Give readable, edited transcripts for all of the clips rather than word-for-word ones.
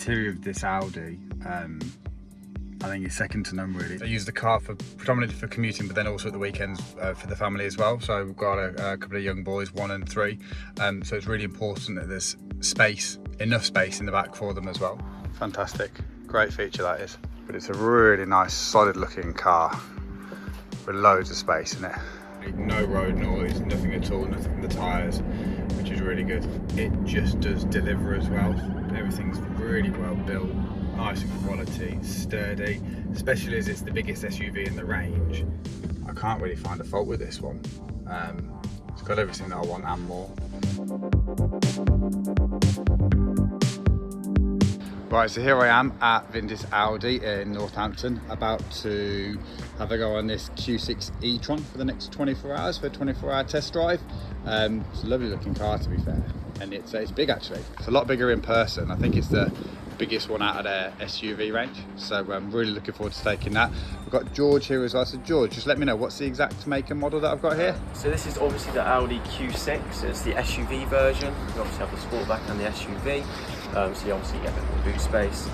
interior of this Audi, I think it's second to none really. I use the car predominantly for commuting, but then also at the weekends for the family as well. So we've got a couple of young boys, 1 and 3. So it's really important that there's enough space in the back for them as well. Fantastic, great feature that is. But it's a really nice, solid looking car with loads of space in it. No road noise, nothing at all, nothing from the tyres, which is really good. It just does deliver as well. Everything's really well built, nice and quality, sturdy, especially as it's the biggest SUV in the range. I can't really find a fault with this one. It's got everything that I want and more. Right, so here I am at Vindis Audi in Northampton, about to have a go on this Q6 e-tron for the next 24 hours for a 24-hour test drive. It's a lovely looking car, to be fair, and it's big actually. It's a lot bigger in person. I think it's the biggest one out of their SUV range, so I'm really looking forward to taking that. We've got George here as well, so George, just let me know, what's the exact make and model that I've got here? So this is obviously the Audi Q6, it's the SUV version. You obviously have the Sportback and the SUV, so you obviously get a bit more boot space.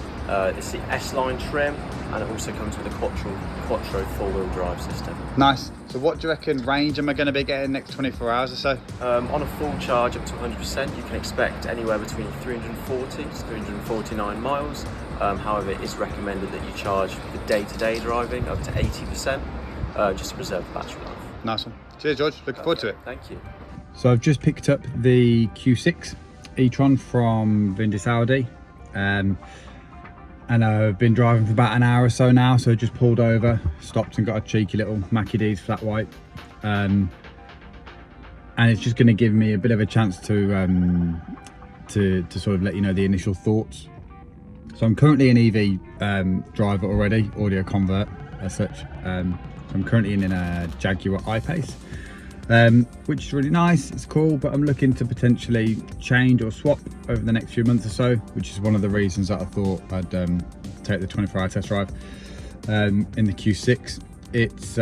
It's the S-Line trim, and it also comes with a Quattro four-wheel drive system. Nice. So what do you reckon range am I going to be getting next 24 hours or so? On a full charge up to 100%, you can expect anywhere between 340 to 349 miles. However, it is recommended that you charge for day-to-day driving up to 80%, just to preserve the battery life. Nice one. Cheers, George. Looking forward to it. Thank you. So I've just picked up the Q6 e-tron from Vindis Audi. And I've been driving for about an hour or so now, so I just pulled over, stopped and got a cheeky little Mackie D's flat white. And it's just going to give me a bit of a chance to sort of let you know the initial thoughts. So I'm currently an EV driver already, audio convert as such. So I'm currently in a Jaguar I-Pace, which is really nice, it's cool, but I'm looking to potentially change or swap over the next few months or so, which is one of the reasons that I thought I'd take the 24-hour test drive in the Q6. It's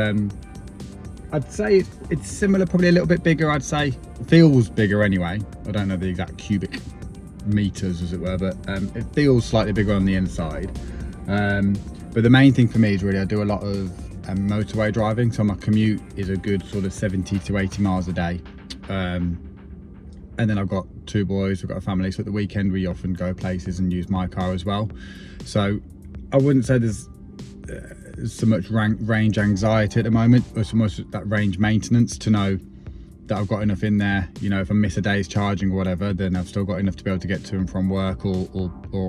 I'd say it's similar, probably a little bit bigger. I'd say it feels bigger anyway. I don't know the exact cubic meters as it were, but it feels slightly bigger on the inside. But the main thing for me is really I do a lot of motorway driving, so my commute is a good sort of 70 to 80 miles a day, and then I've got 2 boys, we've got a family, so at the weekend we often go places and use my car as well. So I wouldn't say there's so much range anxiety at the moment, or so much that range maintenance to know that I've got enough in there. You know, if I miss a day's charging or whatever, then I've still got enough to be able to get to and from work, or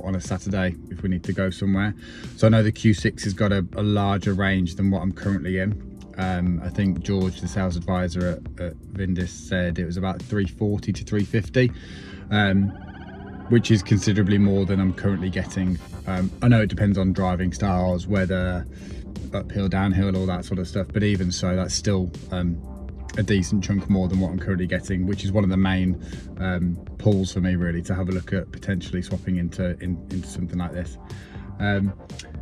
on a Saturday if we need to go somewhere. So I know the Q6 has got a larger range than what I'm currently in. I think George, the sales advisor at Vindis, said it was about 340 to 350, which is considerably more than I'm currently getting. I know it depends on driving styles, weather, uphill, downhill, all that sort of stuff, but even so, that's still a decent chunk more than what I'm currently getting, which is one of the main pulls for me really, to have a look at potentially swapping into something like this.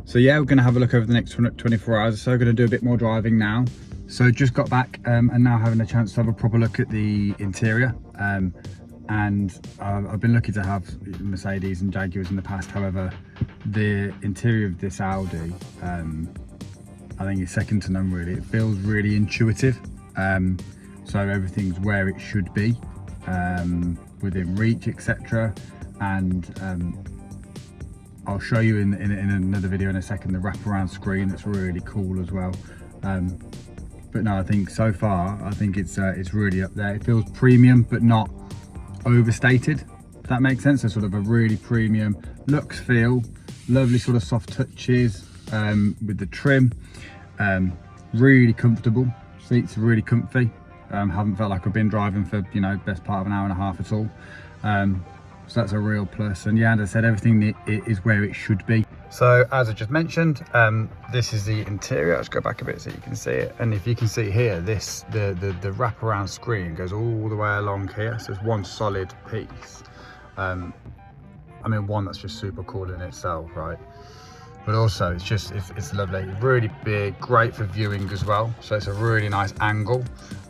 So yeah, we're going to have a look over the next 24 hours or so. Going to do a bit more driving now. So just got back and now having a chance to have a proper look at the interior. And I've been lucky to have Mercedes and Jaguars in the past. However, the interior of this Audi, I think is second to none really. It feels really intuitive. So everything's where it should be, within reach, etc. And I'll show you in another video in a second the wraparound screen that's really cool as well. But no, I think so far I think it's really up there. It feels premium but not overstated, if that makes sense. So sort of a really premium looks, feel, lovely sort of soft touches with the trim, really comfortable. Seats are really comfy. Haven't felt like I've been driving for, you know, best part of an hour and a half at all. So that's a real plus. And yeah, as I said, everything is where it should be. So as I just mentioned, this is the interior. Let's go back a bit so you can see it. And if you can see here, the wraparound screen goes all the way along here. So it's one solid piece. I mean, one that's just super cool in itself, right? But also it's lovely, really big, great for viewing as well. So it's a really nice angle.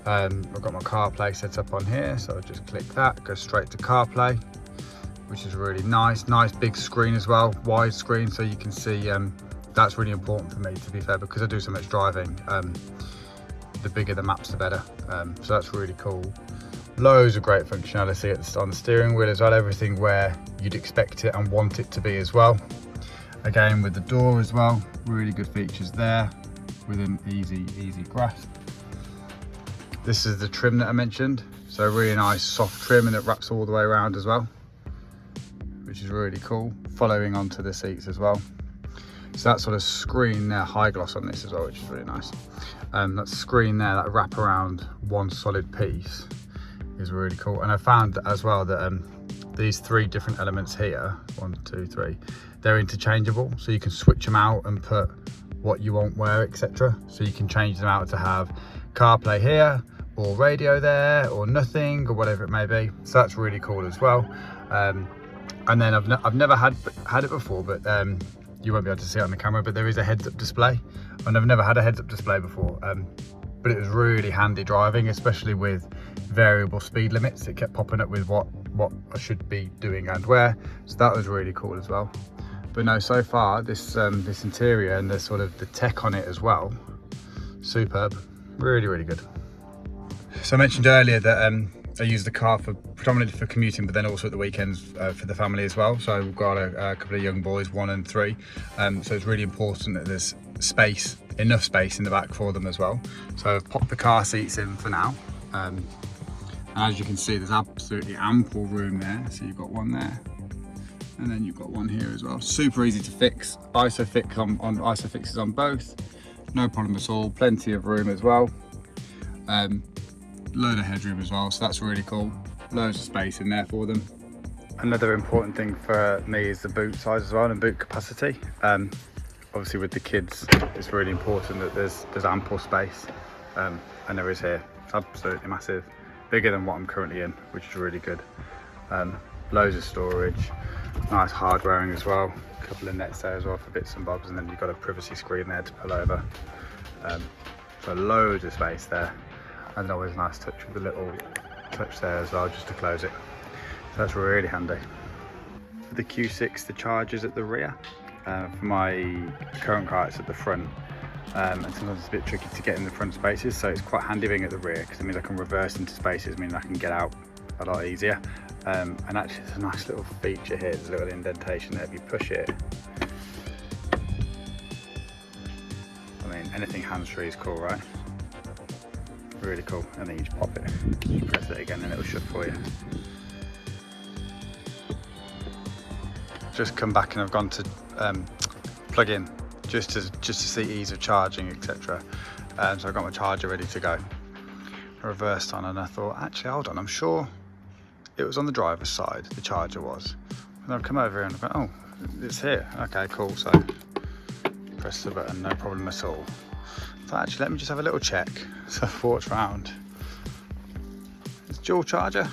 I've got my CarPlay set up on here, so I'll just click that, go straight to CarPlay. which is really nice. Nice big screen as well, wide screen, so you can see. That's really important for me, to be fair, because I do so much driving. The bigger the maps, the better. So that's really cool. Loads of great functionality on the steering wheel as well. Everything where you'd expect it and want it to be as well. Again, with the door as well, really good features there with an easy grasp. This is the trim that I mentioned. So really nice soft trim, and it wraps all the way around as well, which is really cool. Following onto the seats as well. So that sort of screen there, high gloss on this as well, which is really nice. That screen there, that wrap around one solid piece is really cool. And I found as well that these 3 different elements here, 1, 2, 3, they're interchangeable. So you can switch them out and put what you want where, etc. So you can change them out to have CarPlay here, or radio there, or nothing, or whatever it may be. So that's really cool as well. And then I've never had it before, but you won't be able to see it on the camera, but there is a heads-up display. And I've never had a heads-up display before, but it was really handy driving, especially with variable speed limits. It kept popping up with what I should be doing and where, so that was really cool as well. But no, so far this interior and the sort of the tech on it as well, superb, really good. So I mentioned earlier that I use the car predominantly for commuting, but then also at the weekends for the family as well. So we've got a couple of young boys, 1 and 3. So it's really important that there's enough space in the back for them as well. So I've popped the car seats in for now. And as you can see, there's absolutely ample room there. So you've got one there, and then you've got one here as well. Super easy to fix. ISOFIX on both. No problem at all. Plenty of room as well. Load of headroom as well, so that's really cool. Loads of space in there for them. Another important thing for me is the boot size as well, and boot capacity. Obviously with the kids, it's really important that there's ample space, and there is here. It's absolutely massive, bigger than what I'm currently in, which is really good. Loads of storage, nice hardwaring as well. A couple of nets there as well for bits and bobs, and then you've got a privacy screen there to pull over. So loads of space there. And always a nice touch with a little touch there as well, just to close it. So that's really handy. For the Q6, the charger's at the rear. For my current car, it's at the front. And sometimes it's a bit tricky to get in the front spaces, so it's quite handy being at the rear, because it means I can reverse into spaces, meaning I can get out a lot easier. And actually, there's a nice little feature here. There's a little indentation there. If you push it, I mean, anything hands-free is cool, right? Really cool. And then you just pop it, you press it again, and it'll shut for you. Just come back and I've gone to plug in just to see ease of charging, etc. So I've got my charger ready to go. I reversed on, and I thought, actually, hold on, I'm sure it was on the driver's side, the charger was. And I've come over here and I've gone, oh, it's here. Okay, cool. So press the button, no problem at all. So actually, let me just have a little check. So I've walked round. It's dual charger.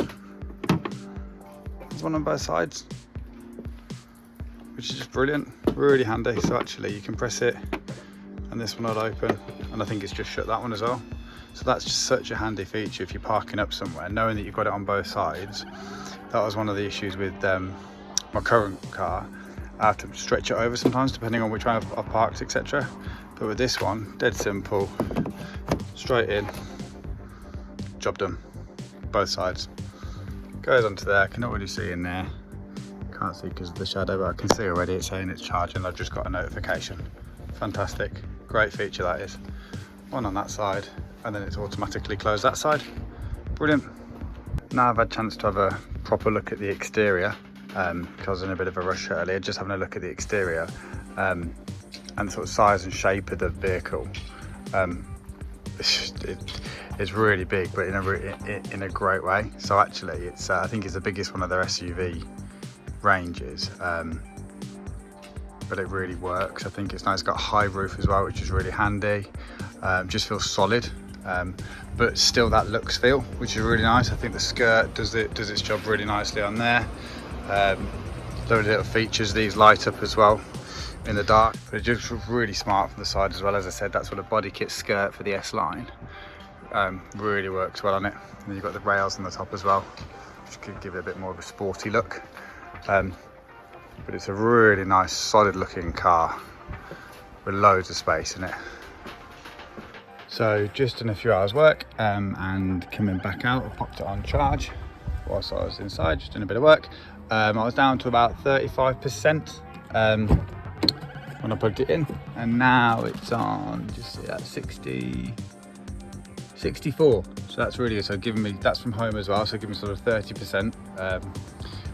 There's one on both sides, which is just brilliant, really handy. So actually, you can press it, and this one will open, and I think it's just shut that one as well. So that's just such a handy feature if you're parking up somewhere, knowing that you've got it on both sides. That was one of the issues with my current car. I have to stretch it over sometimes, depending on which way I've parked, etc. But with this one, dead simple, straight in, job done, both sides. Goes onto there, I can already see in there. Can't see because of the shadow, but I can see already it's saying it's charging. I've just got a notification. Fantastic, great feature that is. One on that side, and then it's automatically closed that side. Brilliant. Now I've had a chance to have a proper look at the exterior, because I was in a bit of a rush earlier, just having a look at the exterior. And the sort of size and shape of the vehicle. It's really big, but in a great way. So actually, it's I think it's the biggest one of their SUV ranges, but it really works. I think it's nice. It's got a high roof as well, which is really handy. Just feels solid, but still that looks feel, which is really nice. I think the skirt does its job really nicely on there. Loads of little features. These light up as well in the dark, but it just really smart from the side as well. As I said, that's what a body kit skirt for the S line. Really works well on it. And then you've got the rails on the top as well, which could give it a bit more of a sporty look. But it's a really nice, solid looking car with loads of space in it. So just done a few hours work and coming back out, I popped it on charge whilst I was inside, just doing a bit of work. I was down to about 35% when I plugged it in, and now it's on, just see that, 64. So that's really good. So giving me, that's from home as well, so giving me sort of 30%,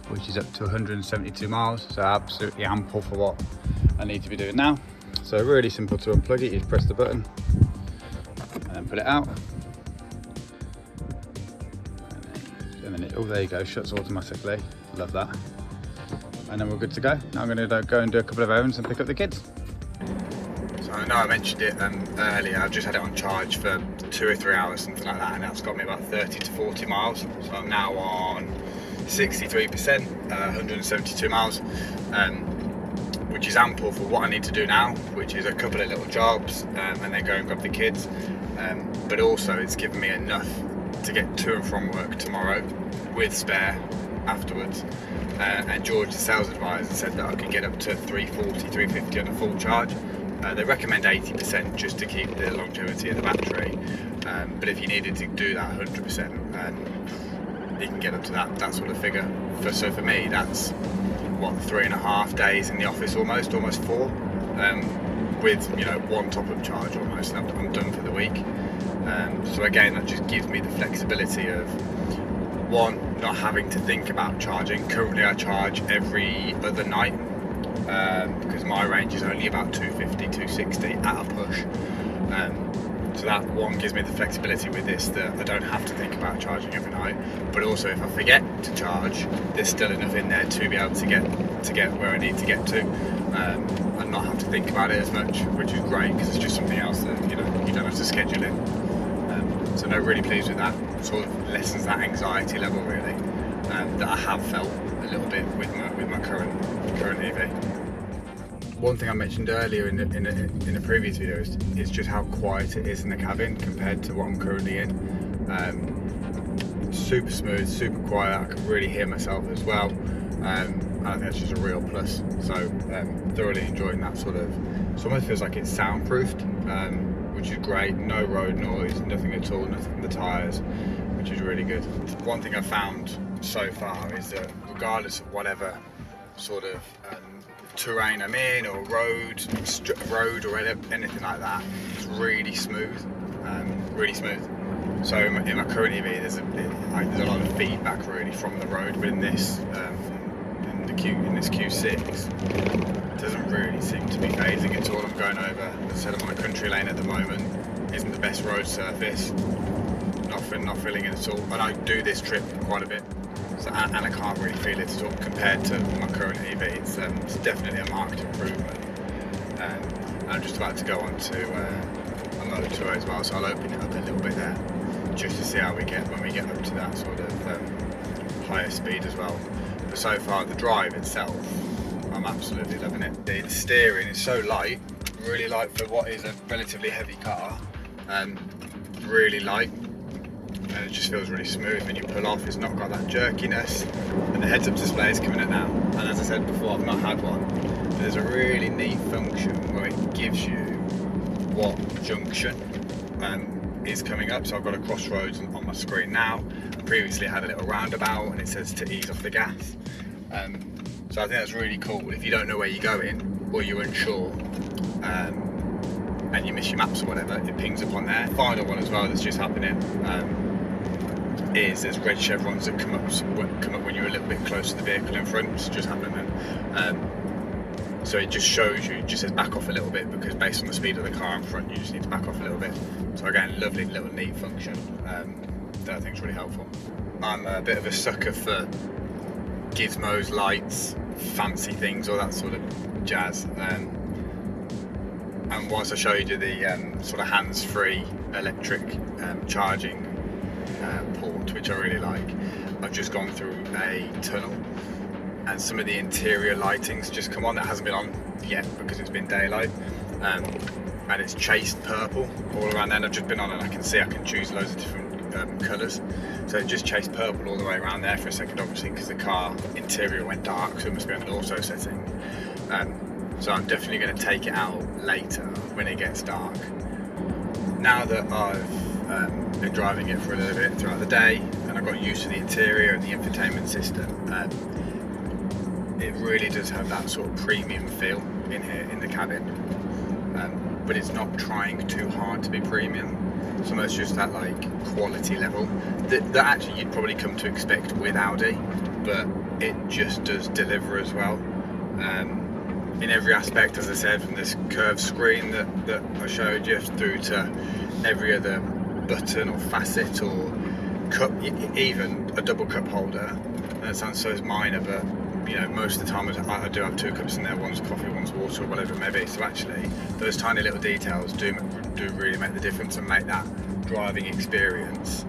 which is up to 172 miles. So absolutely ample for what I need to be doing now. So really simple to unplug it. You just press the button and then put it out. And then it, oh, there you go, shuts automatically. Love that. And then we're good to go. Now I'm going to go and do a couple of errands and pick up the kids. So I know I mentioned it earlier, I've just had it on charge for 2 or 3 hours, something like that, and that's got me about 30 to 40 miles. So I'm now on 63%, 172 miles, which is ample for what I need to do now, which is a couple of little jobs and then go and grab the kids. But also it's given me enough to get to and from work tomorrow with spare afterwards. And George, the sales advisor, said that I could get up to 340, 350 on a full charge. They recommend 80% just to keep the longevity of the battery. But if you needed to do that 100%, you can get up to that sort of figure. So for me, that's what, 3.5 days in the office, almost 4, with, you know, 1 top-up charge almost, and I'm done for the week. So again, that just gives me the flexibility of, one, not having to think about charging. Currently I charge every other night because my range is only about 250, 260 at a push. So that one gives me the flexibility with this, that I don't have to think about charging every night. But also, if I forget to charge, there's still enough in there to be able to get where I need to get to, and not have to think about it as much, which is great because it's just something else that, you know, you don't have to schedule in. So no, really pleased with that. Sort of lessens that anxiety level really, that I have felt a little bit with my current EV. One thing I mentioned earlier in the previous video is just how quiet it is in the cabin compared to what I'm currently in. Super smooth, super quiet. I can really hear myself as well. I think that's just a real plus. So thoroughly enjoying that sort of. It almost feels like it's soundproofed, which is great. No road noise, nothing at all, nothing from the tyres, which is really good. One thing I've found so far is that regardless of whatever sort of terrain I'm in, or road or anything like that, it's really smooth, really smooth. So in my current EV, there's a lot of feedback really from the road, but in this in this Q6, it doesn't really seem to be phasing at all. I'm going over, instead of on a country lane at the moment, isn't the best road surface, not feeling it at all. And I do this trip quite a bit, so, and I can't really feel it at all compared to my current EV. It's definitely a marked improvement. I'm just about to go on to a motor as well, so I'll open it up a little bit there, just to see how we get when we get up to that sort of higher speed as well. But so far, the drive itself, I'm absolutely loving it. The steering is so light, really light for what is a relatively heavy car. Really light, and it just feels really smooth when you pull off. It's not got that jerkiness. And the heads-up display is coming in now. And as I said before, I've not had one. But there's a really neat function where it gives you what junction is coming up. So I've got a crossroads on my screen now. I previously had a little roundabout, and it says to ease off the gas. So I think that's really cool. If you don't know where you're going, or you're unsure, and you miss your maps or whatever, it pings up on there. Final one as well that's just happening is there's red chevrons that come up when you're a little bit close to the vehicle in front. It's just happening. So it just shows you, it just says back off a little bit, because based on the speed of the car in front, you just need to back off a little bit. So again, lovely little neat function that I think is really helpful. I'm a bit of a sucker for gizmos, lights, fancy things, all that sort of jazz. And once I showed you the sort of hands-free electric charging port, which I really like, I've just gone through a tunnel, and some of the interior lighting's just come on. That hasn't been on yet because it's been daylight, and it's chased purple all around there. And I've just been on, and I can see I can choose loads of different colours. So it just chased purple all the way around there for a second, obviously, because the car interior went dark, so it must be on an auto setting. So I'm definitely going to take it out later when it gets dark. Now that I've been driving it for a little bit throughout the day and I got used to the interior and the infotainment system, it really does have that sort of premium feel in here in the cabin, but it's not trying too hard to be premium. It's almost just that like quality level that actually you'd probably come to expect with Audi, but it just does deliver as well. In every aspect, as I said, from this curved screen that I showed you through to every other button or facet or cup, even a double cup holder. And it sounds so minor, but you know, most of the time I do have 2 cups in there, one's coffee, one's water, or whatever it may be. So actually, those tiny little details do really make the difference and make that driving experience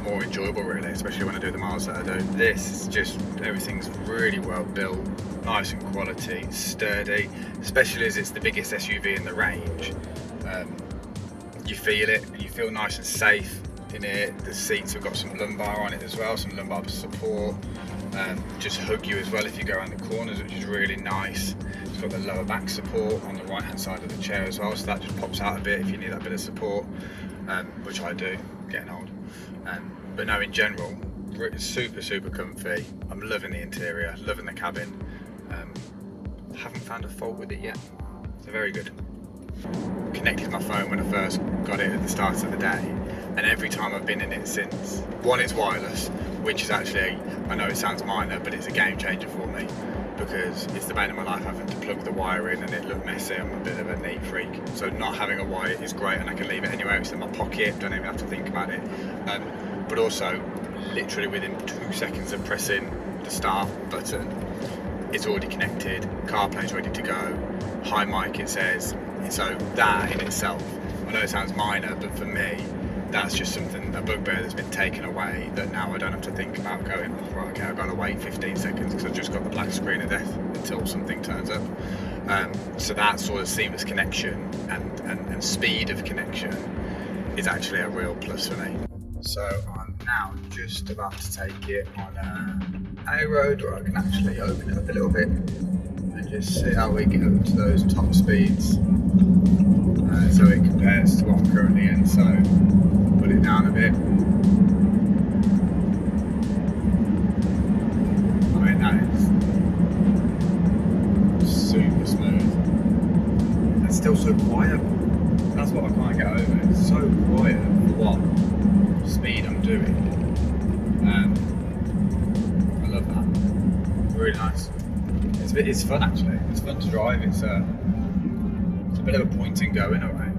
more enjoyable, really, especially when I do the miles that I do. This is just, everything's really well built, nice and quality, sturdy, especially as it's the biggest SUV in the range. You feel it, you feel nice and safe in it. The seats have got some lumbar on it as well, some lumbar support. Just hug you as well if you go around the corners, which is really nice. It's got the lower back support on the right hand side of the chair as well, so that just pops out a bit if you need that bit of support, which I do, getting old. But no, in general, super comfy. I'm loving the interior, loving the cabin. Haven't found a fault with it yet, so very good. Connected my phone when I first got it at the start of the day, and every time I've been in it since, one, it's wireless, which is actually, I know it sounds minor, but it's a game changer for me, because it's the bane of my life having to plug the wire in and it looked messy. I'm a bit of a neat freak, so not having a wire is great, and I can leave it anywhere. It's in my pocket, don't even have to think about it. But also, literally within 2 seconds of pressing the start button, it's already connected, CarPlay's ready to go, hi mic it says. So that in itself, I know it sounds minor, but for me, that's just something, a bugbear that's been taken away, that now I don't have to think about going, right, okay, I've got to wait 15 seconds because I've just got the black screen of death until something turns up. So that sort of seamless connection and speed of connection is actually a real plus for me. So I'm now just about to take it on a road where I can actually open it up a little bit and just see how we get up to those top speeds. So it compares to what I'm currently in, so put it down a bit. I mean, that is super smooth. It's still so quiet. That's what I can't get over. It's so quiet for what speed I'm doing. I love that. Really nice. It's fun actually. It's fun to drive. It's a bit of a point and go in a way,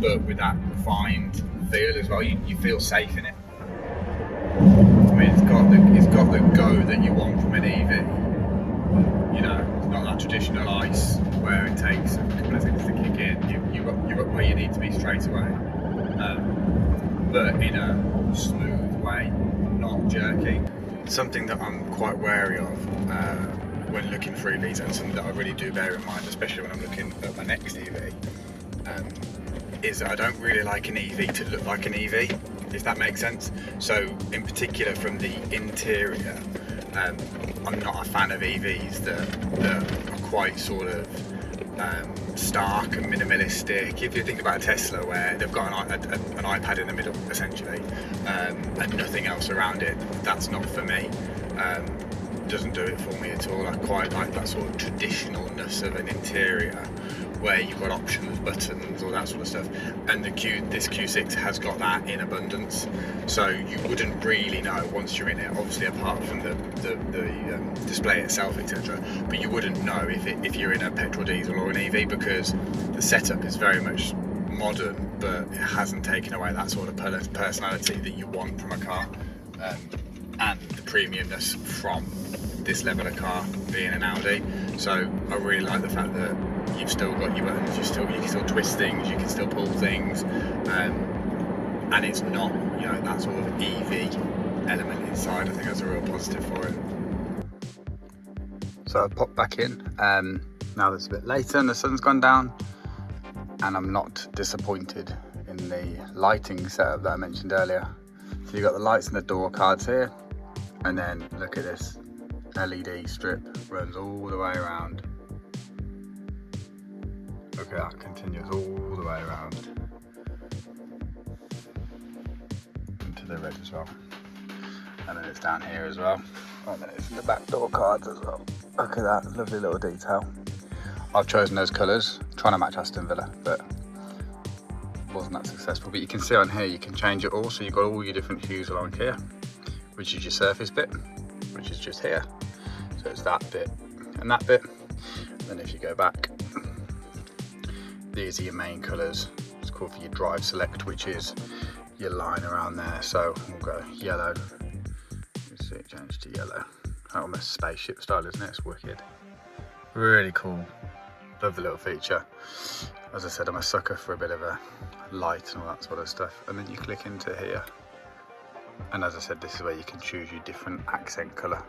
but with that refined feel as well. You feel safe in it. I mean, it's got the go that you want from an EV. You know, it's not that traditional ICE where it takes a couple of seconds to kick in. You're up where you need to be straight away, but in a smooth way, not jerky. Something that I'm quite wary of when looking for EVs, and something that I really do bear in mind, especially when I'm looking at my next EV, is that I don't really like an EV to look like an EV, if that makes sense. So in particular from the interior, I'm not a fan of EVs that are quite sort of stark and minimalistic. If you think about a Tesla where they've got an iPad in the middle essentially, and nothing else around it, that's not for me. Doesn't do it for me at all. I quite like that sort of traditionalness of an interior where you've got options, buttons, all that sort of stuff, and this Q6 has got that in abundance, so you wouldn't really know once you're in it, obviously apart from the display itself, etc., but you wouldn't know if you're in a petrol, diesel or an EV, because the setup is very much modern, but it hasn't taken away that sort of personality that you want from a car, and the premiumness from this level of car being an Audi. So I really like the fact that you've still got your buttons, you can still twist things, you can still pull things, and it's not, you know, that sort of EV element inside. I think that's a real positive for it. So I popped back in, now it's a bit later and the sun's gone down, and I'm not disappointed in the lighting setup that I mentioned earlier. So you've got the lights and the door cards here, and then look at this LED strip runs all the way around. Look at that, continues all the way around into the red as well. And then it's down here as well. And then it's in the back door cards as well. Look at that, lovely little detail. I've chosen those colours, trying to match Aston Villa, but wasn't that successful. But you can see on here, you can change it all. So you've got all your different hues along here, which is your surface bit, which is just here. So it's that bit and that bit. And then if you go back, these are your main colours. It's called for your drive select, which is your line around there. So we'll go yellow. See it change to yellow. Almost spaceship style, isn't it? It's wicked. Really cool. Love the little feature. As I said, I'm a sucker for a bit of a light and all that sort of stuff. And then you click into here. And as I said, this is where you can choose your different accent colour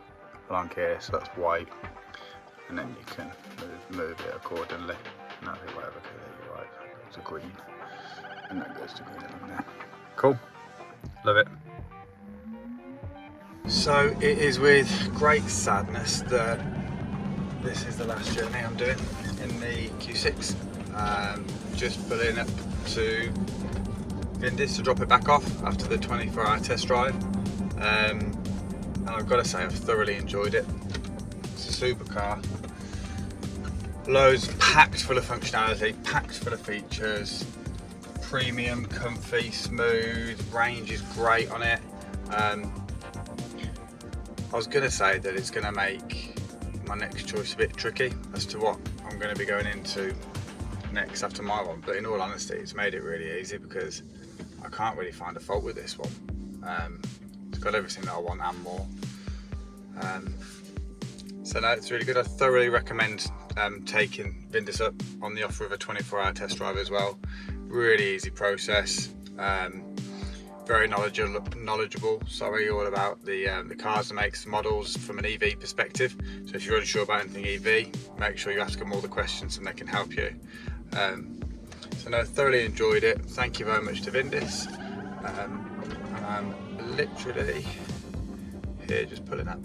along here. So that's white. And then you can move it accordingly. And that'll be whatever colour you like. That goes to green. And that goes to green along there. Cool. Love it. So it is with great sadness that this is the last journey I'm doing in the Q6. Just pulling up to Vindis to drop it back off after the 24-hour test drive. And I've got to say I've thoroughly enjoyed it. It's a super car. Loads packed full of functionality, packed full of features. Premium, comfy, smooth, range is great on it. I was going to say that it's going to make my next choice a bit tricky as to what I'm going to be going into next after my one, but in all honesty it's made it really easy because I can't really find a fault with this one. It's got everything that I want and more. So no, it's really good. I thoroughly recommend taking Vindis up on the offer of a 24-hour test drive as well. Really easy process. Very knowledgeable, all about the cars, the makes, the models from an EV perspective. So if you're unsure about anything EV, make sure you ask them all the questions and they can help you. So no, thoroughly enjoyed it. Thank you very much to Vindis. And I'm literally here just pulling up.